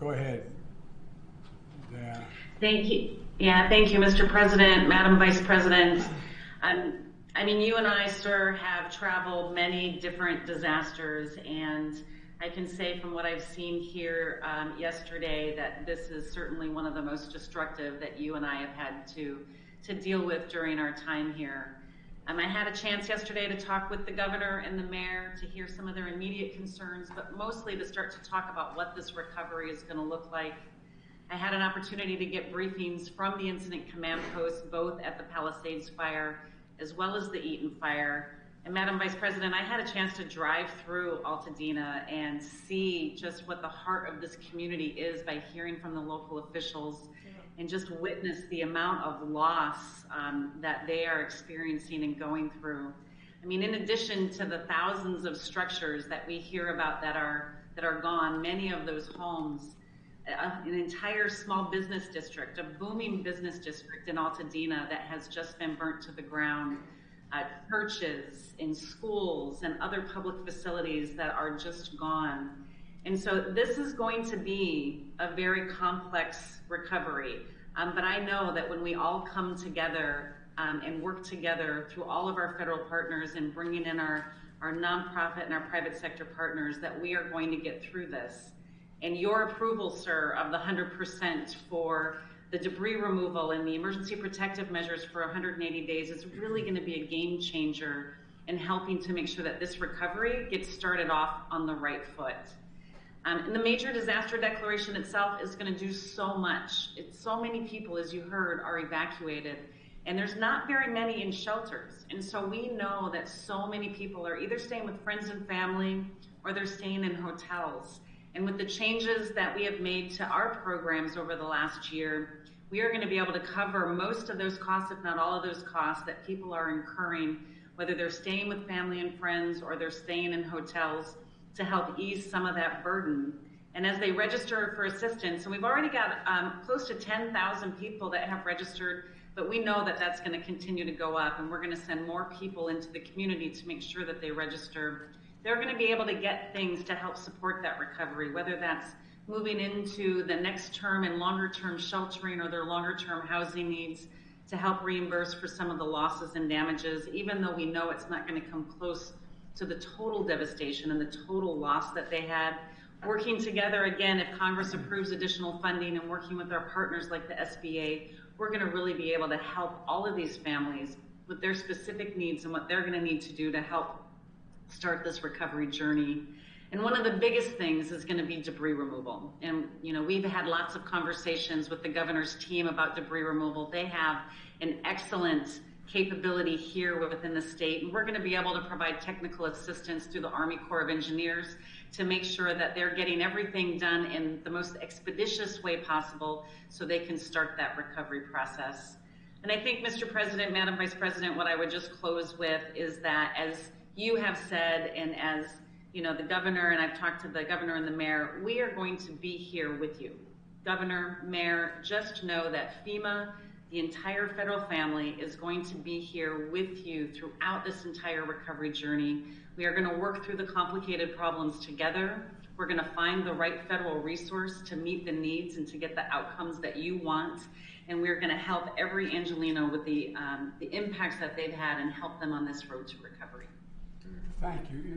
Go ahead. Yeah. Thank you. Yeah, thank you, Mr. President, Madam Vice President. I mean, you and I, sir, have traveled many different disasters, and I can say from what I've seen here yesterday that this is certainly one of the most destructive that you and I have had to deal with during our time here. I had a chance yesterday to talk with the governor and the mayor to hear some of their immediate concerns, but mostly to start to talk about what this recovery is going to look like. I had an opportunity to get briefings from the incident command post, both at the Palisades fire as well as the Eaton fire. And Madam Vice President, I had a chance to drive through Altadena and see just what the heart of this community is by hearing from the local officials and just witness the amount of loss that they are experiencing and going through. I mean, in addition to the thousands of structures that we hear about that are gone, many of those homes, an entire small business district, a booming business district in Altadena that has just been burnt to the ground, churches and schools and other public facilities that are just gone. And so this is going to be a very complex recovery. But I know that when we all come together and work together through all of our federal partners and bringing in our nonprofit and our private sector partners, that we are going to get through this. And your approval, sir, of the 100% for the debris removal and the emergency protective measures for 180 days is really going to be a game changer in helping to make sure that this recovery gets started off on the right foot. And the major disaster declaration itself is going to do so much. So many people, as you heard, are evacuated, and there's not very many in shelters. And so we know that so many people are either staying with friends and family or they're staying in hotels. And with the changes that we have made to our programs over the last year, we are going to be able to cover most of those costs, if not all of those costs, that people are incurring, whether they're staying with family and friends or they're staying in hotels, to help ease some of that burden. And as they register for assistance, and we've already got close to 10,000 people that have registered, but we know that that's going to continue to go up, and we're going to send more people into the community to make sure that they register. They're going to be able to get things to help support that recovery, whether that's moving into the next term and longer term sheltering or their longer term housing needs to help reimburse for some of the losses and damages, even though we know it's not going to come close to the total devastation and the total loss that they had. Working together, again, if Congress approves additional funding and working with our partners like the SBA, we're going to really be able to help all of these families with their specific needs and what they're going to need to do to help start this recovery journey. And one of the biggest things is going to be debris removal. And, you know, we've had lots of conversations with the governor's team about debris removal. They have an excellent capability here within the state, and we're going to be able to provide technical assistance through the Army Corps of Engineers to make sure that they're getting everything done in the most expeditious way possible so they can start that recovery process. And I think, Mr. President, Madam Vice President, what I would just close with is that, as you have said, and as you know, the governor, and I've talked to the governor and the mayor, we are going to be here with you. Governor, mayor, just know that FEMA, the entire federal family, is going to be here with you throughout this entire recovery journey. We are going to work through the complicated problems together. We're going to find the right federal resource to meet the needs and to get the outcomes that you want. And we're going to help every Angelino with the impacts that they've had and help them on this road to recovery. Thank you.